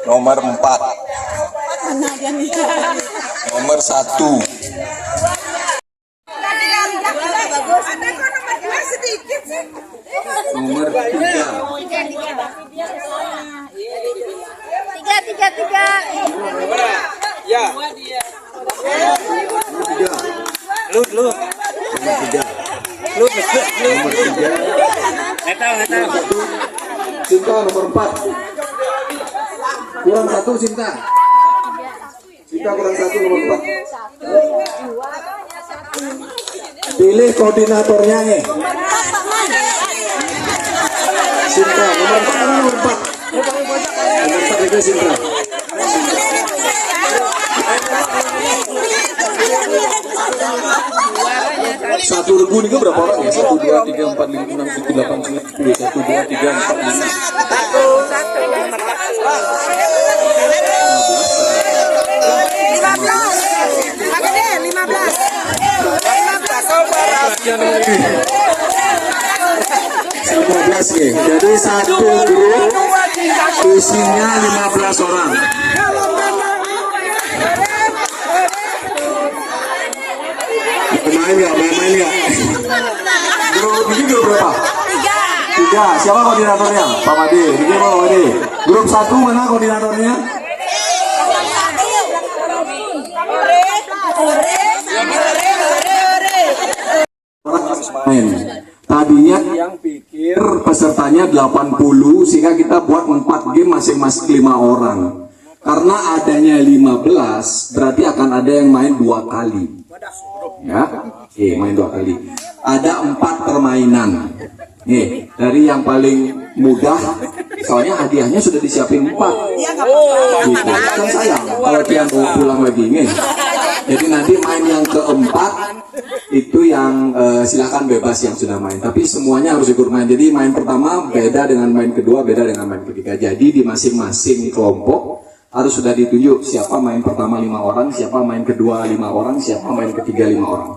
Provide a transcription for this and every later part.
nomor 4, nomor 1, nomor 3, tiga. Ya. Lu. Cinta nomor 4. Kurang 1 Cinta. Cinta kurang 1 nomor 4. Pilih koordinatornya nih. Cinta nomor 4 nomor 4. Nomor 4 itu Cinta. Satu regu ini berapa orang ya? 1, 2, 3, 4, 5, 6, 7, 8, 9, 10, 1, 2, 3, 4, 5. Jadi satu grup isinya 15 orang. Main nggak? Grup ini grup berapa? 3. Siapa koordinatornya? Pak Made. Ini Pak Made. Grup 1 mana koordinatornya? Main. Tadinya yang pikir pesertanya 80 sehingga kita buat 4 game masing-masing 5 orang. Karena adanya 15 berarti akan ada yang main 2 kali. Ya, main 2 kali. Ada 4 permainan. Nih, dari yang paling mudah, soalnya hadiahnya sudah disiapin 4. Gitu. Kan sayang kalau dia mau pulang lagi nih. Jadi nanti main yang keempat itu yang silakan bebas yang sudah main. Tapi semuanya harus ikut main. Jadi main pertama beda dengan main kedua, beda dengan main ketiga. Jadi di masing-masing kelompok harus sudah ditunjuk siapa main pertama 5 orang, siapa main kedua 5 orang, siapa main ketiga 5 orang.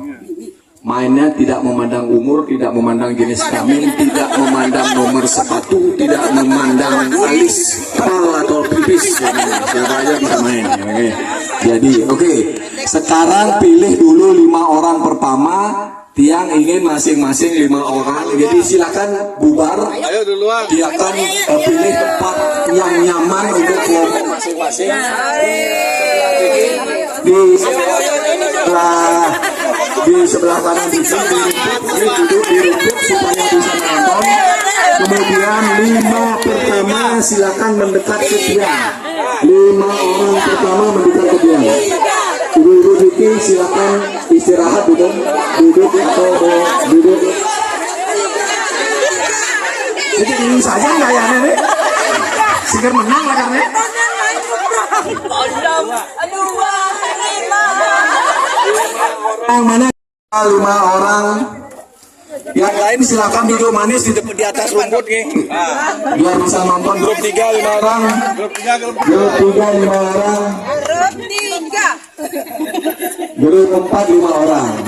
Mainnya tidak memandang umur, tidak memandang jenis kelamin, tidak memandang nomor sepatu, tidak memandang alis, kepala atau pipis. Siapa aja bisa main. Okay. Jadi, oke. Sekarang pilih dulu 5 orang pertama. Tiang ingin masing-masing 5 orang. Jadi silakan bubar. Dia akan pilih tempat yang nyaman untuk kelompok masing-masing. Di sebelah kanan bisa duduk supaya bisa menonton. Kemudian 5 pertama silakan mendekat ke tiang. 5 orang pertama mendekat ke tiang. Ibu-ibu Vicky silakan istirahat duduk atau duduk. Jadi ini saja nggak ya nenek? Seger menang lah karena. Yang mana 5 orang, yang lain silakan duduk manis di atas rumput nih. Biar bisa nonton. Grup 3 5 orang. Grup 3 5 orang. Grup 4 5 orang.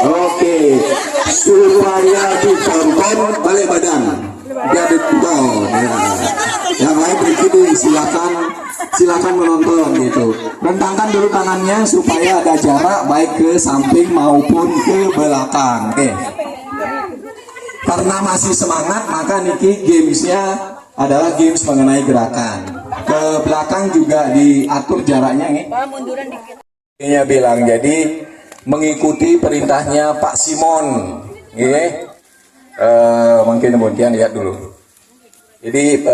Oke. Supaya ditonton balik badan. Biar ditonton. Yang lain berikuti silakan menonton gitu. Rentangkan dulu tangannya supaya ada jarak baik ke samping maupun ke belakang. Karena masih semangat maka Niki gamesnya adalah games mengenai gerakan. Ke belakang juga diatur jaraknya nih. Munduran dikit. Dia bilang jadi mengikuti perintahnya Pak Simon. Mungkin kemudian lihat dulu. Jadi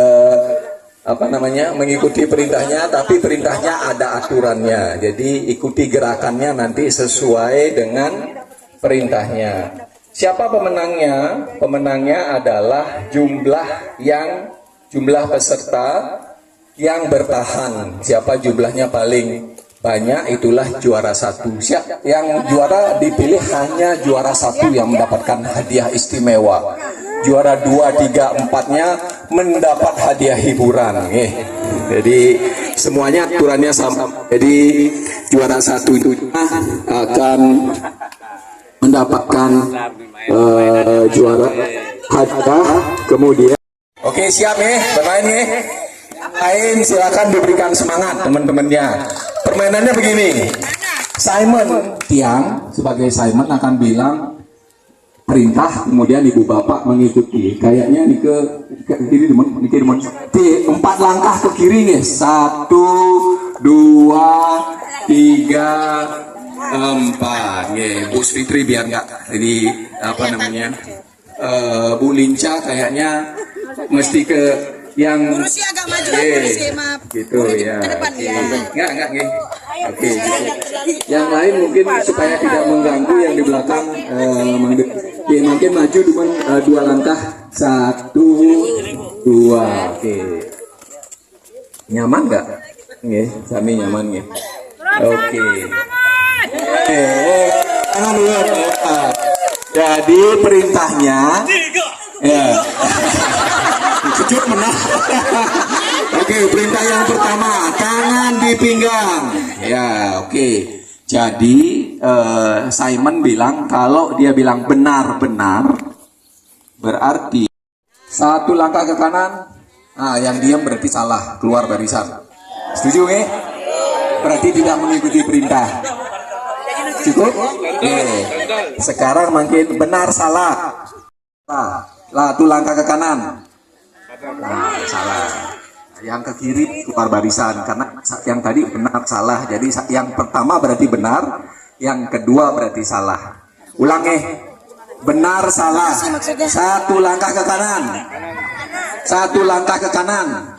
mengikuti perintahnya, tapi perintahnya ada aturannya. Jadi ikuti gerakannya nanti sesuai dengan perintahnya. Siapa pemenangnya? Pemenangnya adalah jumlah peserta yang bertahan. Siapa jumlahnya paling banyak itulah juara 1. Yang juara dipilih hanya juara 1 yang mendapatkan hadiah istimewa. Juara 2, 3, 4-nya mendapat hadiah hiburan. Jadi semuanya aturannya sama. Jadi juara 1 itu akan mendapatkan juara hadiah. Kemudian oke, siap bermain lain silakan diberikan semangat teman-temannya. Permainannya begini. Simon Tiang sebagai Simon akan bilang perintah, kemudian ibu bapak mengikuti. Kayaknya nih ke kiri teman, kiri teman. Di 4 langkah ke kiri nih. 1, 2, 3, 4. Nih, Bu Fitri biar nggak ini apa namanya? Bu Linca kayaknya mesti ke yang Kursi agak maju lagi, kursi, maaf. gitu ya. Ke depan, ya. Enggak nih. Oke. Yang lain mungkin supaya tidak mengganggu yang di belakang makin maju cuma 2 langkah. 1, 2. Oke. Nyaman nggak? Nggih, sami nyaman nggih. Oke. Tangan dulu. Jadi perintahnya ya. Kejut menang. Oke, perintah yang pertama, tangan di pinggang. Ya, oke. Jadi Simon bilang kalau dia bilang benar-benar berarti 1 langkah ke kanan. Nah, yang diam berarti salah, keluar barisan. Setuju nih? Berarti tidak mengikuti perintah. Cukup? Oke. Sekarang makin benar salah. Lah, 1 langkah ke kanan. Nah, salah. Yang ke kiri keluar barisan karena yang tadi benar salah. Jadi yang pertama berarti benar, yang kedua berarti salah. Ulang benar salah. 1 langkah ke kanan. 1 langkah ke kanan.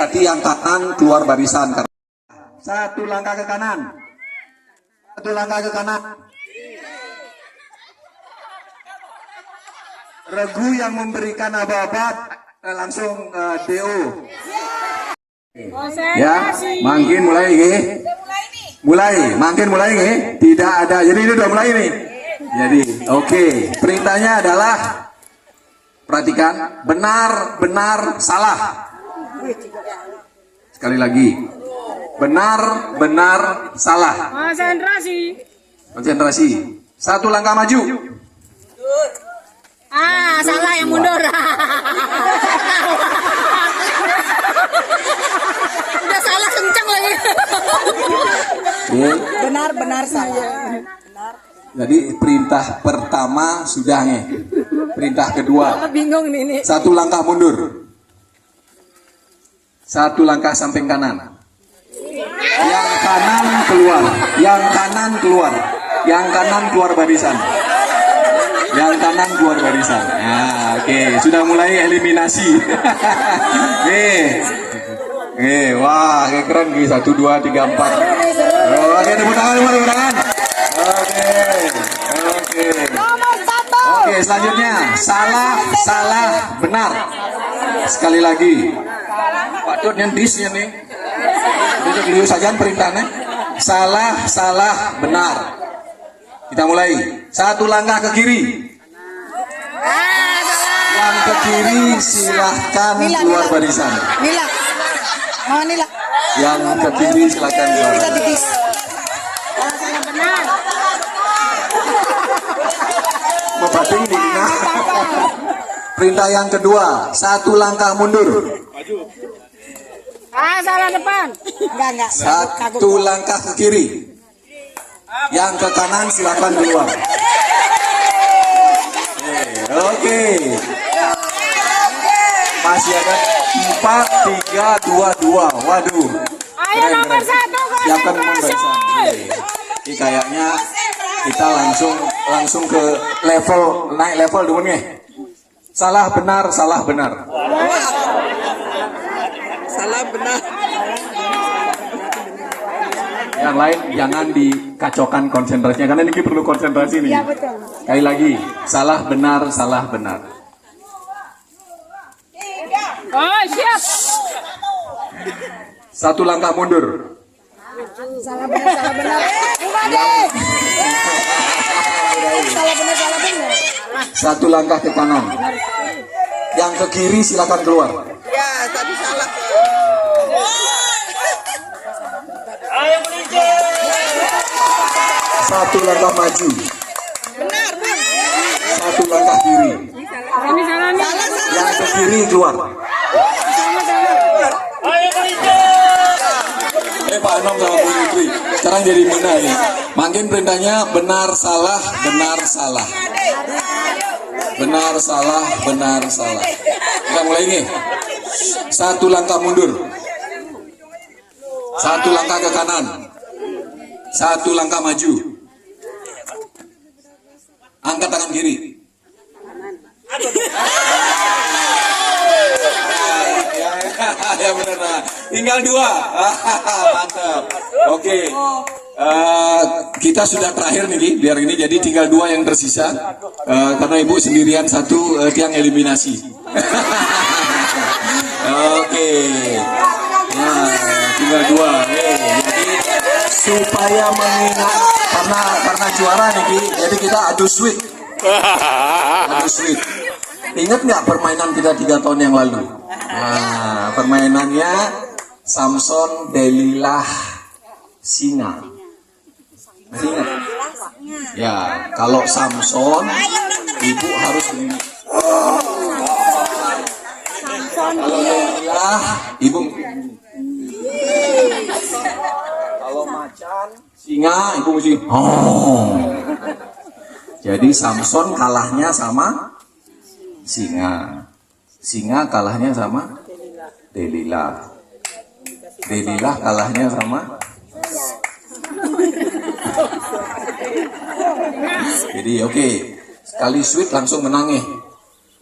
Berarti yang kanan keluar barisan. 1 langkah ke kanan. 1 langkah ke kanan. Regu yang memberikan aba-aba langsung DO. Ya, makin mulai makin mulai tidak ada. Jadi ini udah mulai nih. Jadi, oke. Perintahnya adalah perhatikan, benar, salah. Sekali lagi. Benar, salah. Konsentrasi. 1 langkah maju. Salah yang mundur. Udah salah kencang lagi. Benar salah. Jadi perintah pertama sudah nih. Perintah kedua. Bingung nih. 1 langkah mundur. 1 langkah samping kanan. Yang kanan keluar. Yang kanan keluar. Yang kanan keluar barisan. Yang kanan keluar barisan. Nah, oke, sudah mulai eliminasi. Wah, keren nih. 1, 2, 3, 4. Oke, tepuk tangan. Oke, selanjutnya salah, benar. Sekali lagi. Pak Dut nyentis ya nih. Duduk dulu saja perintahnya. Salah, benar. Kita mulai. 1 langkah ke kiri. Yang ke kiri silahkan keluar barisan. Nila. Yang ke kiri silahkan keluar barisan. Membating di tengah. Perintah yang kedua, 1 langkah mundur. Salah depan. Enggak. 1 langkah ke kiri. Yang ke kanan silakan keluar. Oke. Masih ada 4, 3, 2, 2. Waduh. Ayo nomor 1. Siapkan nomor barisan. Ini kayaknya kita langsung ke naik level dulu nih. Salah benar. Salah benar. Yang lain jangan dikacaukan konsentrasinya karena ini perlu konsentrasi nih. Iya betul. Sekali lagi, salah benar. Oh, siap. 1 langkah mundur. Salah benar. Salah benar. 1 langkah ke kanan. Yang ke kiri silakan keluar. Ya, tadi salah. 1 langkah maju. Benar. 1 langkah kiri. Salah. Yang ke kiri keluar. Salah. Pak Anom sama Bu Yutri. Sekarang jadi benar nih. Makin perintahnya benar salah, benar salah. Benar salah, benar salah. Kita mulai nih. Satu langkah mundur. Satu langkah ke kanan. Satu langkah maju. Angkat tangan kiri. Ya benar. Tinggal 2. Mantap. Oke. Kita sudah terakhir nih, biar ini jadi tinggal 2 yang tersisa. Karena ibu sendirian satu tiang eliminasi. Oke. Nah, tinggal 2. Jadi supaya mengingat karena juara nih, jadi kita adu sweet. Adu sweet. Ingat nggak permainan kita 3 tahun yang lalu? Nah, permainannya Samson, Delilah, Singa. Masih ingat? Ya, kalau Samson, ibu harus begini. Kalau Delilah, ibu. Kalau macan, singa, ibu mesti. Oh. Jadi Samson kalahnya sama singa. Singa kalahnya sama Delilah. Delilah kalahnya sama. Jadi oke. Sekali sweet langsung menang nih.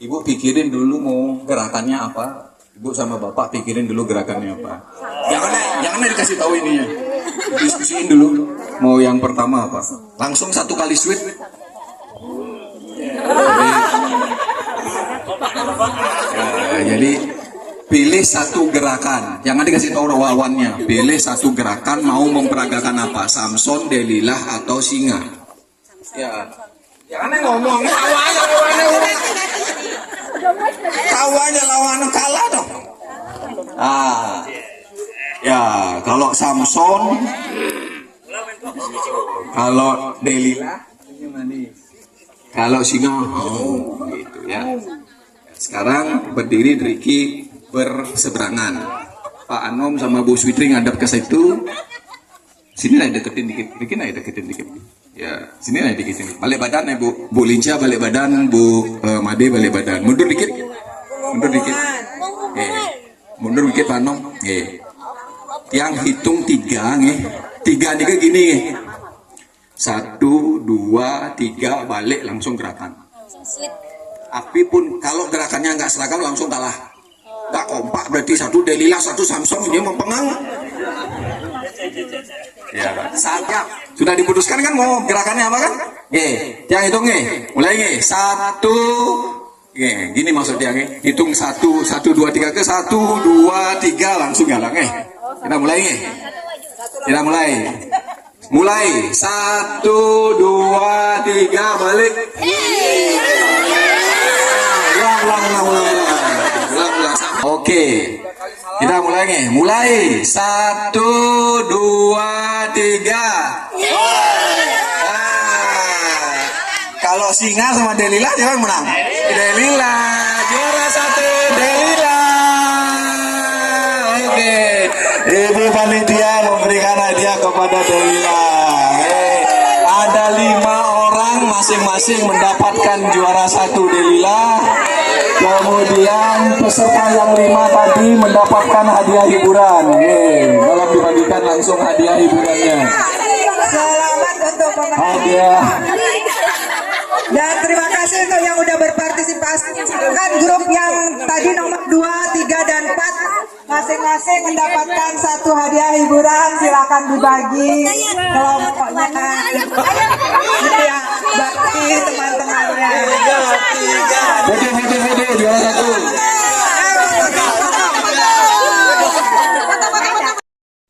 Ibu pikirin dulu mau gerakannya apa. Ibu sama bapak pikirin dulu gerakannya apa. Jangan dikasih tahu ininya. Diskusiin dulu. Mau yang pertama apa. Langsung 1 kali sweet. Jadi pilih 1 gerakan, jangan dikasih tahu lawannya. Pilih 1 gerakan mau memperagakan apa, Samson, Delilah atau singa. Ya, jangan ngomong kawannya lawan kalah dong. Ya kalau Samson, kalau Delilah, kalau singa, gitu ya. Sekarang berdiri Riki berseberangan. Pak Anom sama Bu Switri ngadap ke situ. Sini lah deketin dikit. Riki lah deketin dikit. Ya, sini lah deketin. Balik badan ya Bu. Bu Linca balik badan, Bu Made balik badan. Mundur dikit. Mundur dikit. Mundur dikit Pak Anom. Yang hitung 3 nih. 3 nih gini. 1, 2, 3 balik langsung gerakan. Tapi pun kalau gerakannya nggak seragam langsung kalah. Nggak kompak berarti 1 Delilah 1 Samson dia mempengang. Ya, saatnya sudah diputuskan kan mau gerakannya apa kan? Yang hitung mulai 1. Gini maksudnya hitung 1, 2, 3 ke 1, 2, 3 langsung galang Kita mulai Kita mulai. Mulai 1, 2, 3 balik. Oke, kita mulai Mulai 1, 2, 3. Kalau singa sama Delilah siapa yang menang? Delilah, juara 1 Delilah. Oke, ibu panitia memberikan hadiah kepada Delilah. Ada 5 orang masing-masing mendapatkan juara 1 Delilah. Kemudian peserta yang 5 tadi mendapatkan hadiah hiburan. Tolong dibagikan langsung hadiah hiburannya. Selamat untuk pemenang. Hadiah. Dan terima kasih untuk yang udah berpartisipasi. Kan grup yang tadi nomor 2, 3, dan 4 masing-masing mendapatkan 1 hadiah hiburan. Silakan dibagi kelompoknya. Gitu ya, bagi teman-temannya. Foto juara 1.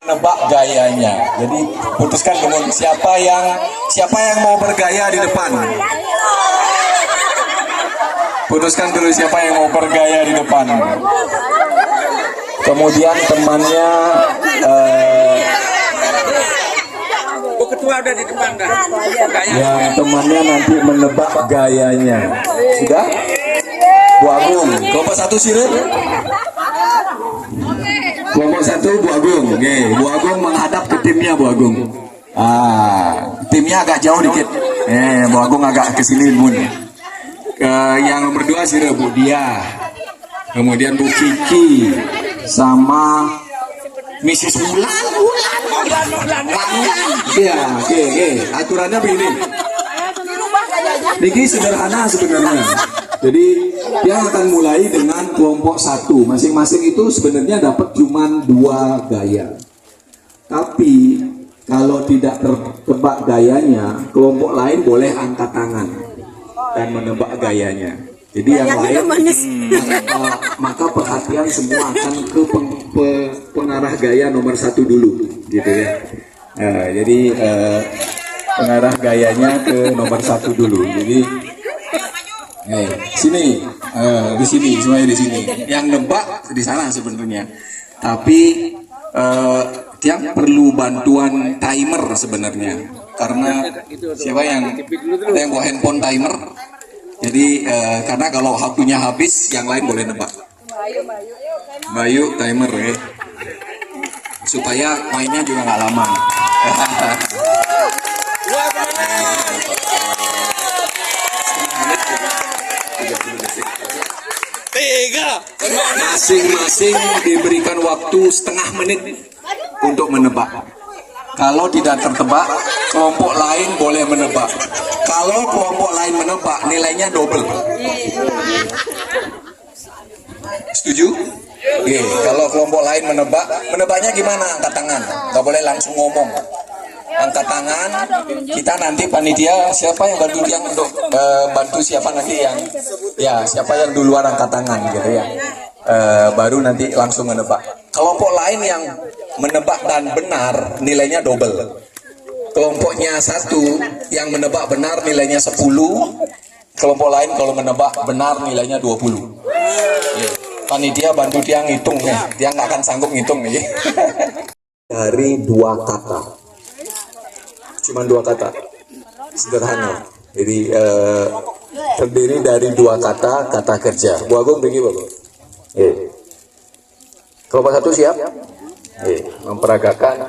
Nebak gayanya. Jadi putuskan kemudian siapa yang mau bergaya di depan. Putuskan dulu siapa yang mau bergaya di depan. Kemudian temannya ketua udah di depan dah. yang temannya nanti menebak gayanya. Sudah? Bu Agung, kelompok 1 sirip. Kelompok 1 satu Bu Agung. Oke, Bu Agung menghadap ke timnya Bu Agung. Timnya agak jauh dikit. Bu Agung agak ke sini Bun. Yang nomor 2 sih Bu Dia. Kemudian Bu Kiki sama Mrs. Mulan. Iya, oke. Aturannya begini. Niki sederhana sebenarnya. Jadi yang akan mulai dengan kelompok 1. Masing-masing itu sebenarnya dapat cuma 2 gaya. Tapi kalau tidak tertebak gayanya, kelompok lain boleh angkat tangan dan menebak gayanya. Jadi yang lain maka perhatian semua akan ke pengarah gaya nomor 1 dulu, gitu ya. Jadi pengarah gayanya ke nomor 1 dulu. Jadi sini, di sini, semuanya di sini. Yang nebak di sana sebenarnya. Tapi yang perlu bantuan timer sebenarnya. Karena siapa yang ada yang bawa handphone timer? Jadi karena kalau waktunya habis, yang lain boleh nebak. Bayu timer ya. Supaya mainnya juga nggak lama. Masing-masing diberikan waktu setengah menit untuk menebak. Kalau tidak tertebak, kelompok lain boleh menebak. Kalau kelompok lain menebak, nilainya double. Setuju? Oke, kalau kelompok lain menebaknya gimana? Angkat tangan. Gak boleh langsung ngomong. Angkat tangan. Kita nanti panitia siapa yang bantu untuk bantu siapa nanti yang siapa yang duluan angkat tangan gitu ya. Baru nanti langsung menebak. Kelompok lain yang menebak dan benar nilainya double. Kelompoknya 1 yang menebak benar nilainya 10. Kelompok lain kalau menebak benar nilainya 20. Panitia bantu dia ngitung nih. Dia nggak akan sanggup ngitung nih. Dari 2 kata. Cuma 2 kata. Sederhana. Jadi terdiri dari 2 kata, kata kerja. Bu Agung pergi Bu Agung. Kelompok 1 siap? Memperagakan.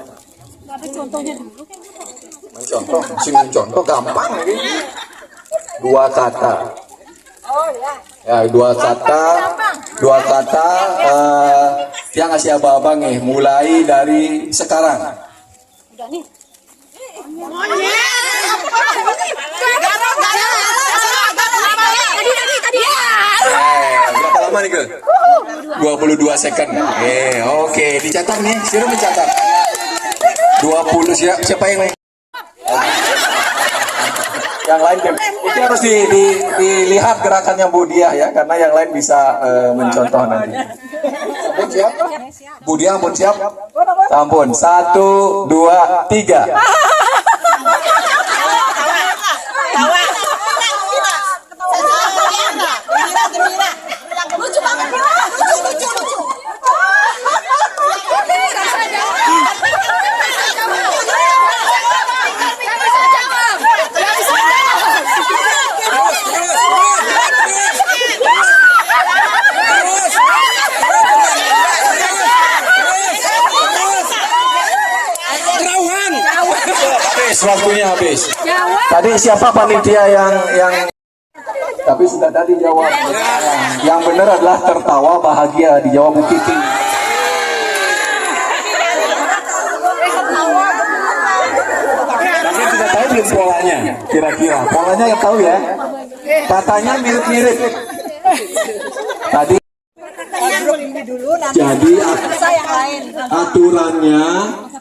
Mencontoh gampang ini. 2 kata. Ya, 2 kata. Dia ngasih abang-abang nih. Mulai dari sekarang. Berapa lama nih ke? 22 second. Oke, dicatat nih. Siapa mencatat? 20 siapa yang lain itu harus dilihat gerakannya Bu Dia ya, karena yang lain bisa mencontoh nanti. Ampun siap? Bu Dia ampun siap? Ampun. 1, 2, 3. Waktunya habis. Tadi siapa panitia yang tapi sudah tadi jawab. Yang benar adalah tertawa bahagia, dijawab Bu Kiki. Tapi sudah tahu belum polanya? Kira-kira polanya yang tahu ya? Katanya mirip-mirip. Tadi jadi aturannya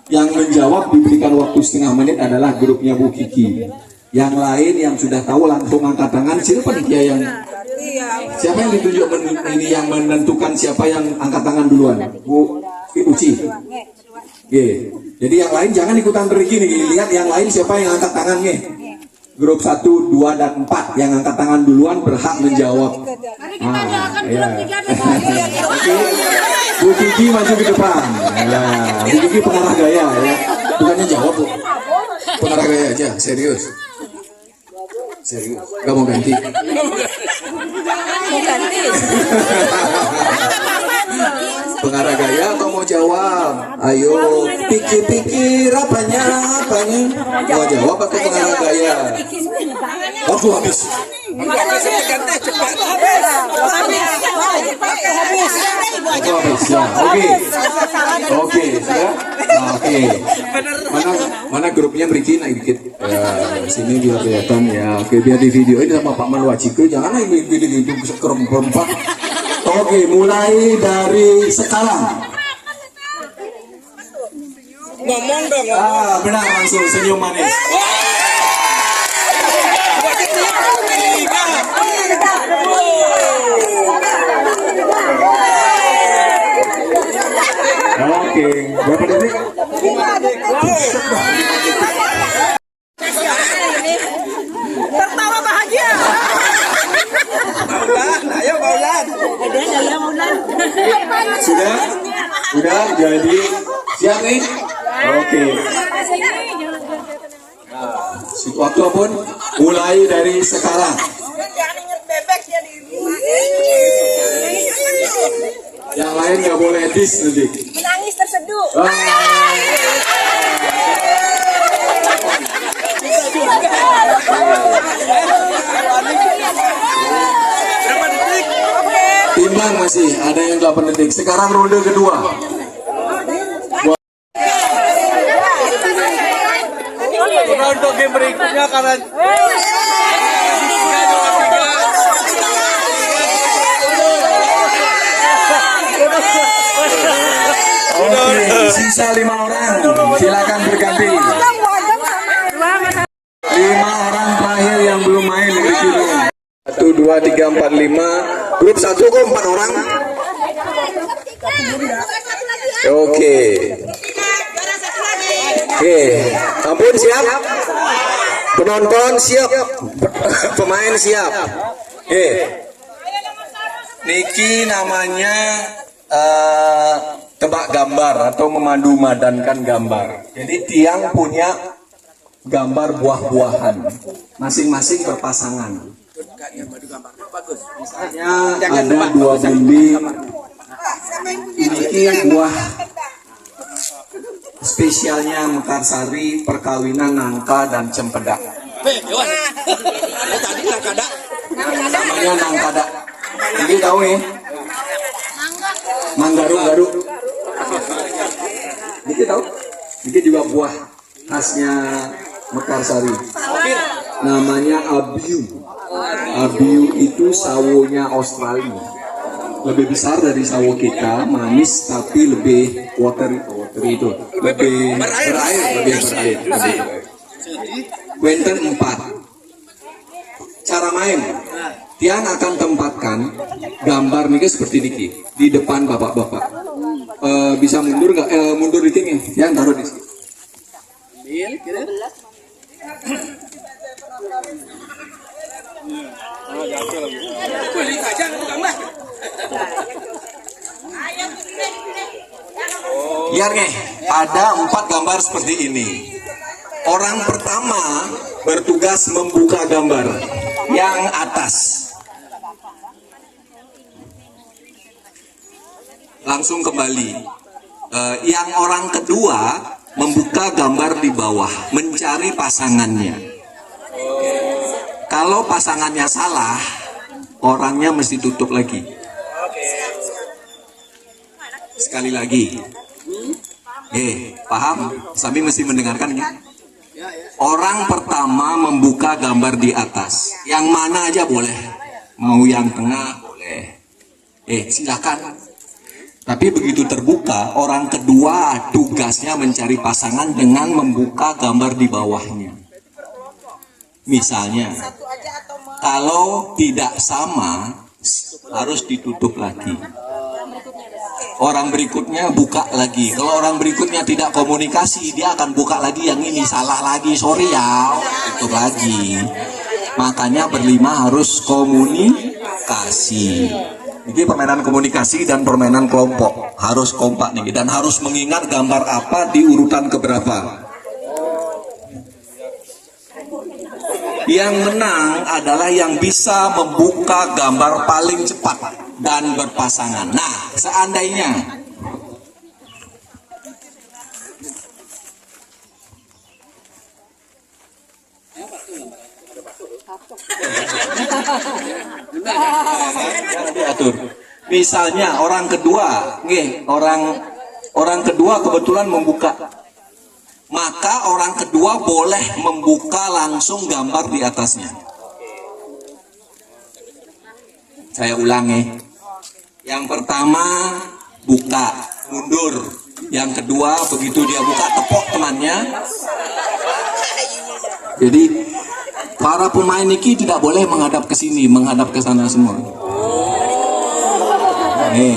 yang menjawab diberikan waktu setengah menit adalah grupnya Bu Kiki. Yang lain yang sudah tahu langsung angkat tangan. Siapa yang ditunjuk ini yang menentukan siapa yang angkat tangan duluan? Bu Uci. Jadi yang lain jangan ikutan beriki nih. Lihat yang lain siapa yang angkat tangan nih. Grup 1, 2, dan 4 yang angkat tangan duluan berhak menjawab. Bu Kiki maju ke depan. Bu Kiki pengarah gaya ya. Bukannya jawab Bu. Pengarah gaya aja, serius. Gak mau ganti. Pengarah gaya atau mau jawab? Ayo, pikir-pikir apanya? Mau jawab atau mengarah gaya? Waktu habis. Waktu habis ya. Oke, sudah. Nah, oke. Mana grupnya berikin dikit. Ya, sini biar kelihatan ya. Oke, biar di video ini sama Pak Manwajiko. Jangan video kerempat. Oke, mulai dari sekarang. Ngomong dong. Benar, langsung senyum manis. Oke, berapa detik? 5 detik. Tertawa bahagia. Ayo Maulan. Sudah, jadi siap nih? Oke. Waktu pun mulai dari sekarang. Yang lain nggak boleh dis nanti. Menangis terseduh. Timbang masih ada yang 8 detik. Sekarang ronde kedua. Untuk game berikutnya karena Oke, sisa 5 orang. Silakan berganti. 5 orang terakhir yang belum main di sini. 1, 2, 3, 4, 5. Grup 1 kok 4 orang. Oke. Oke, ampun siap. Penonton siap. Pemain siap. Oke. Niki namanya tebak gambar atau memadu-madankan gambar. Jadi tiang punya gambar buah-buahan, masing-masing berpasangan. Misalnya ada 2 bundi, ini buah spesialnya Mekarsari, perkawinan nangka dan cempedak. Namanya nangkada. Ini tahu nih? Manggaru-garu. Ini tahu? Ini juga buah khasnya Mekarsari. Namanya abiu. Abiu itu sawonya Australia. Lebih besar dari sawo kita, manis tapi lebih watery itu. Lebih berair. Wenten 4. Cara main. Tian akan tempatkan gambar niki seperti niki di depan bapak-bapak. Bisa mundur nggak? Mundur dikit nih. Tian taruh di sini. Biar nih, ada 4 gambar seperti ini. Orang pertama bertugas membuka gambar yang atas. Langsung kembali. Yang orang kedua membuka gambar di bawah, mencari pasangannya. Kalau pasangannya salah, orangnya mesti tutup lagi. Sekali lagi. Paham? Sami mesti mendengarkan ya. Orang pertama membuka gambar di atas. Yang mana aja boleh. Mau yang tengah boleh. Silakan. Tapi begitu terbuka, orang kedua tugasnya mencari pasangan dengan membuka gambar di bawahnya. Misalnya, kalau tidak sama, harus ditutup lagi. Orang berikutnya buka lagi. Kalau orang berikutnya tidak komunikasi, dia akan buka lagi yang ini. Salah lagi, sorry ya, tutup lagi. Makanya berlima harus komunikasi. Ini permainan komunikasi dan permainan kelompok. Harus kompak nih, dan harus mengingat gambar apa di urutan keberapa. Yang menang adalah yang bisa membuka gambar paling cepat dan berpasangan. Nah, seandainya Misalnya orang kedua, orang kedua kebetulan membuka, maka orang kedua boleh membuka langsung gambar di atasnya. Saya ulangi, yang pertama buka, mundur. Yang kedua begitu dia buka, tepok temannya. Jadi para pemain ini tidak boleh menghadap ke sini, menghadap ke sana semua. Nih,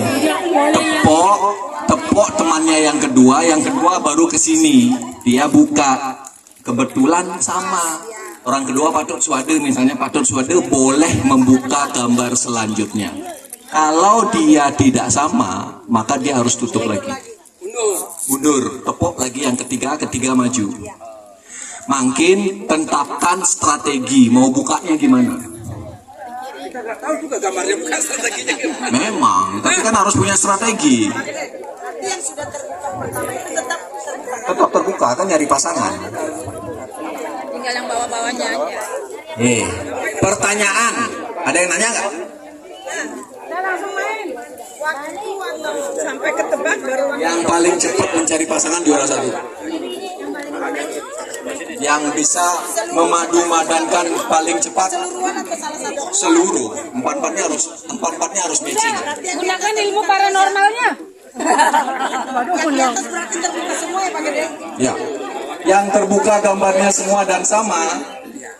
tepok temannya yang kedua baru ke sini, dia buka. Kebetulan sama. Orang kedua patut suade, misalnya patut suade boleh membuka gambar selanjutnya. Kalau dia tidak sama, maka dia harus tutup lagi. Mundur, tepok lagi yang ketiga maju. Makin tentukan strategi, mau bukanya gimana? Kita nggak tahu juga gambarnya bukan strateginya gimana. Memang, tapi kan harus punya strategi. Yang sudah terbuka pertama itu Tetap terbuka, kan nyari pasangan. tinggal yang bawah-bawahnya aja. Pertanyaan, ada yang nanya nggak? Udah langsung main. Waktu atau sampai ketebak baru Yang paling cepat mencari pasangan juara satu. Yang bisa memadu-madankan paling cepat seluruh empat-empatnya harus matching. Gunakan ilmu paranormalnya. yang di atas berarti terbuka semua ya Pak Gede? Ya, yang terbuka gambarnya semua dan sama.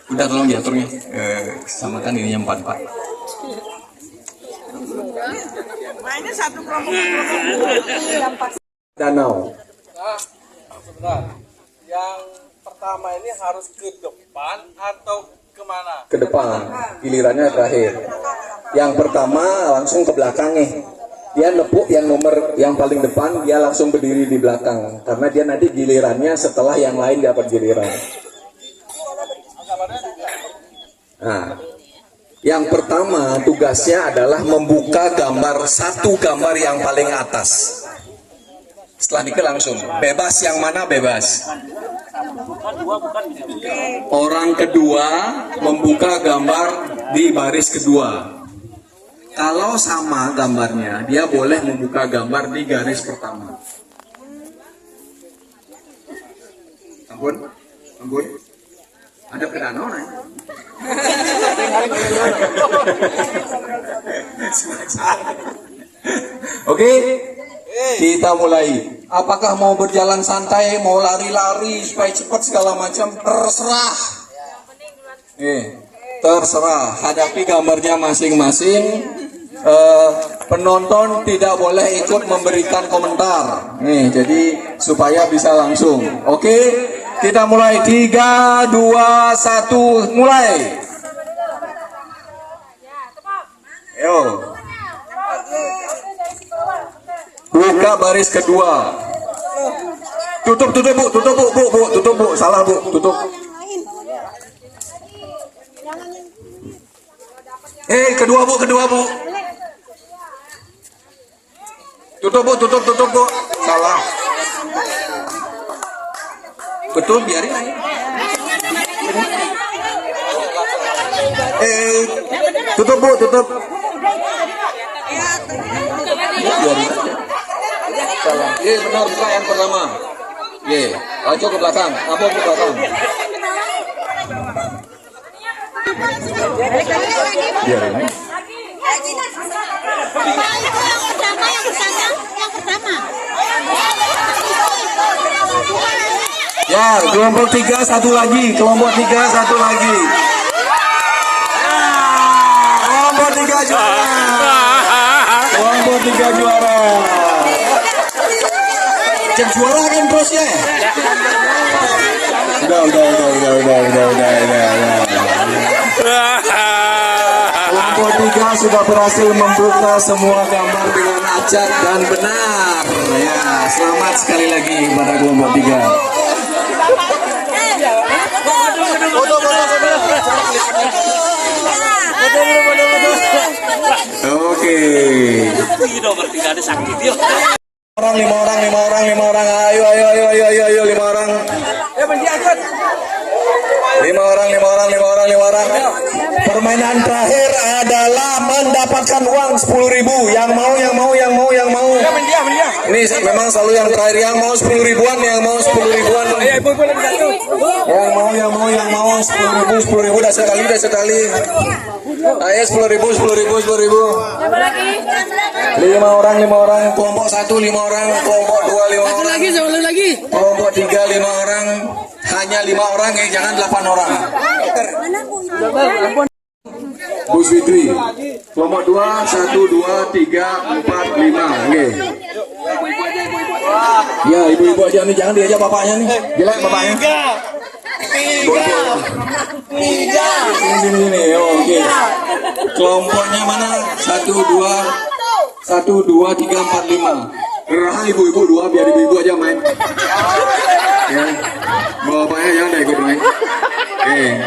Udah tolong diaturnya. Samakan ini yang 44. Mainnya satu kelompok. Danau. Nah, sebentar. Yang pertama ini harus ke depan atau kemana? Ke depan, gilirannya terakhir. Yang pertama langsung ke belakang nih. Dia nepuk yang nomor yang paling depan, dia langsung berdiri di belakang. Karena dia nanti gilirannya setelah yang lain dapat giliran. Nah, yang pertama tugasnya adalah membuka satu gambar yang paling atas. Setelah itu langsung, bebas yang mana bebas. Orang kedua membuka gambar di baris kedua. Kalau sama gambarnya, dia boleh membuka gambar di garis pertama. Ampun. Ada ke danau nih. Oke, kita mulai. Apakah mau berjalan santai, mau lari-lari supaya cepat segala macam, terserah. Terserah. Hadapi gambarnya masing-masing. Penonton tidak boleh ikut memberikan komentar. Jadi supaya bisa langsung. Oke, kita mulai. 3, 2, 1, mulai. Ayo. Buka baris kedua. Tutup bu. Salah bu, tutup. Kedua bu. Tutup bu. Salah. Betul, biarin aja. Tutup bu. Biarin aja. Salah. Benar, buka yang pertama. Ayo ke belakang. Apa ke belakang? Biarin aja. Yang pertama. Ya, kelompok 3 satu lagi. Kelompok 3 juara. Kelompok 3 juara. Cek juara kan bosnya. Udah. Kelompok 3 sudah berhasil membuka semua gambar dengan acak dan benar. Ya, selamat sekali lagi pada kelompok 3. Oke. Lima orang. Ayo, 5 orang. Ya, berdiaget. 5 orang. Permainan terakhir adalah mendapatkan uang 10.000. Yang mau. Ini memang selalu yang terakhir, yang mau 10 ribuan, yang mau 10 ribuan. Yang mau 10 ribu, dah sekali. Ayo 10 ribu. 5 orang, kelompok 1 5 orang, kelompok 2 5 orang. lagi. Kelompok 3 5 orang, hanya 5 orang ya, jangan 8 orang. Bu Fitri, kelompok 2 1 2 3 4 5. Oke. Ya, ibu-ibu aja nih, jangan diajak bapaknya nih. Jelek bapaknya. Sini. Oke. Kelompoknya mana? 1 2 3 4 5. Gerah ibu-ibu 2, biar ibu-ibu aja main. Ya. Bapaknya jangan ikut main. Oke.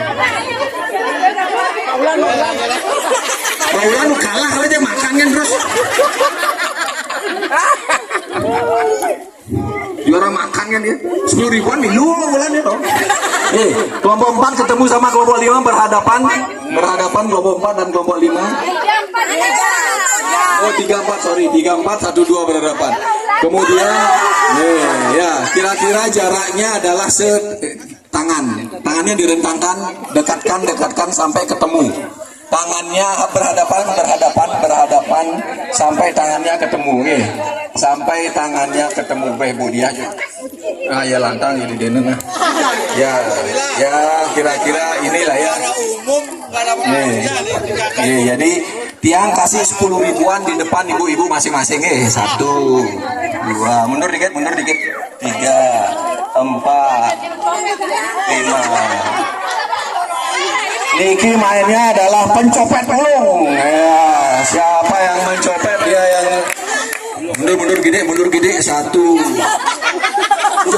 Paulan lu kalah aja makan kan terus. Juara makan kan dia. 10 ribuan nih lu Paulan ya toh. Kelompok 4 ketemu sama kelompok 5 berhadapan kelompok 4 dan kelompok 5. Oh 3 4 1 2 berhadapan. Kemudian ya kira-kira jaraknya adalah tangannya direntangkan, dekatkan sampai ketemu. Tangannya berhadapan sampai tangannya ketemu, sampai tangannya ketemu. Dia ya lantang ini deneng. Ya kira-kira inilah ya. Jadi tiang kasih 10 ribuan di depan ibu-ibu masing-masing. 1 2 mundur dikit 3 4 5. Niki mainnya adalah pencopet pelung. Ya, siapa yang mencopet dia yang mundur gede 1.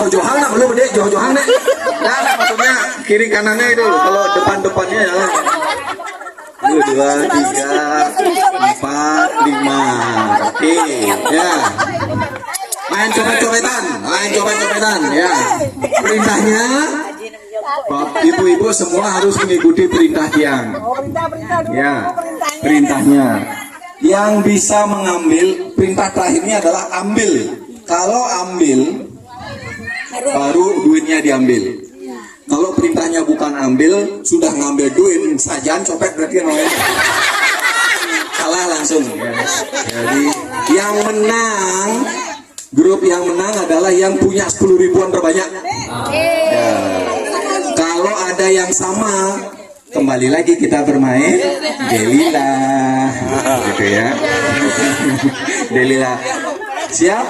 Johan nak belum dek, Johan nek. Nah, maksudnya kiri kanannya itu kalau depannya ya. 2 3 4 5. Oke, ya. Main copet-copetan ya. Perintahnya ibu-ibu semua harus mengikuti perintah tiang. Ya, perintahnya. Yang bisa mengambil, perintah terakhirnya adalah ambil. Kalau ambil, baru duitnya diambil. Kalau perintahnya bukan ambil, sudah ngambil duit, sajaan copet berarti namanya. Kalah langsung. Ya. Jadi yang menang, grup yang menang adalah yang punya 10 ribuan terbanyak. Ya. Kalau ada yang sama, kembali lagi kita bermain Delilah, gitu ya. Delilah, siap?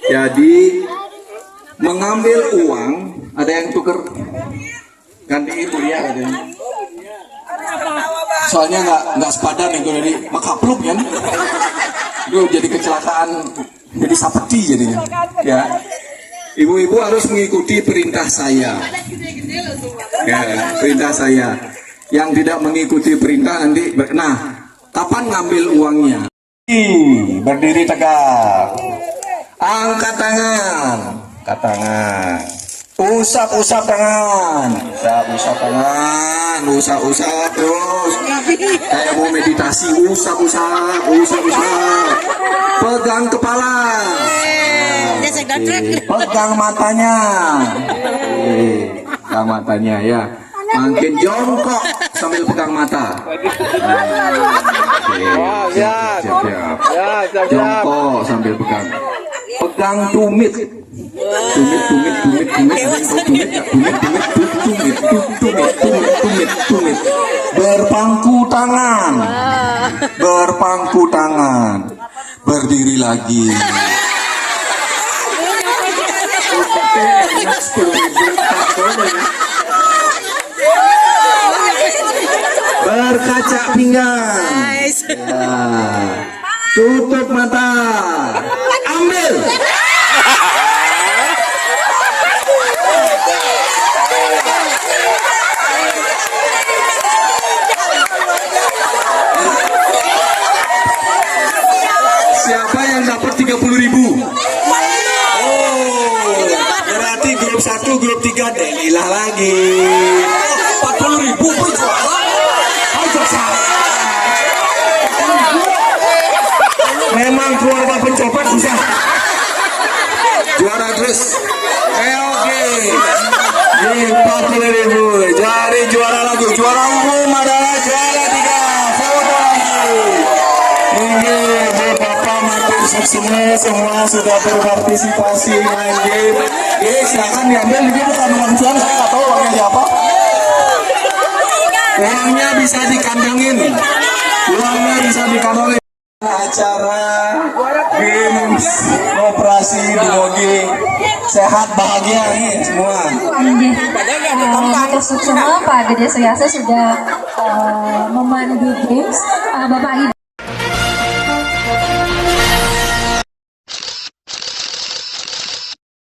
Jadi mengambil uang, ada yang tuker, ganti ibu ya, ada yang. Soalnya nggak sepadan itu dari makapluk kan, itu jadi kecelakaan. Jadi sapeti jadinya. Ya. Ibu-ibu harus mengikuti perintah saya. Ya, perintah saya. Yang tidak mengikuti perintah nanti kapan ngambil uangnya? Berdiri tegak. Angkat tangan. Usap tangan. Usap terus. Kayak mau meditasi, usap. Pegang kepala. Pegang matanya. Pegang matanya ya. Makin jongkok sambil pegang mata. Siap. Jongkok sambil pegang. Pegang tumit. Berpangku tangan. Berdiri lagi. Berkaca pinggang. Ya. Tutup mata. Ambil. Siapa yang dapat 30.000? Oh, 40.000 pun juara. Ayo memang keluarga pencopet susah. Juara terus. Oke. Ini 40.000. Jadi juara lagi. Juara umum adalah juara 3. Foto lagi. Ini Bapak mampir semua sudah berpartisipasi main game. Silakan diambil. Ini bukan uang cuan, saya nggak tahu uangnya siapa. Uangnya bisa dikantongin. Uangnya bisa dikantongin. Acara games operasi Duogi sehat bahagia nih semua. Untuk semua Pak Gede Suyasa sudah memandu games. Bapak Ibu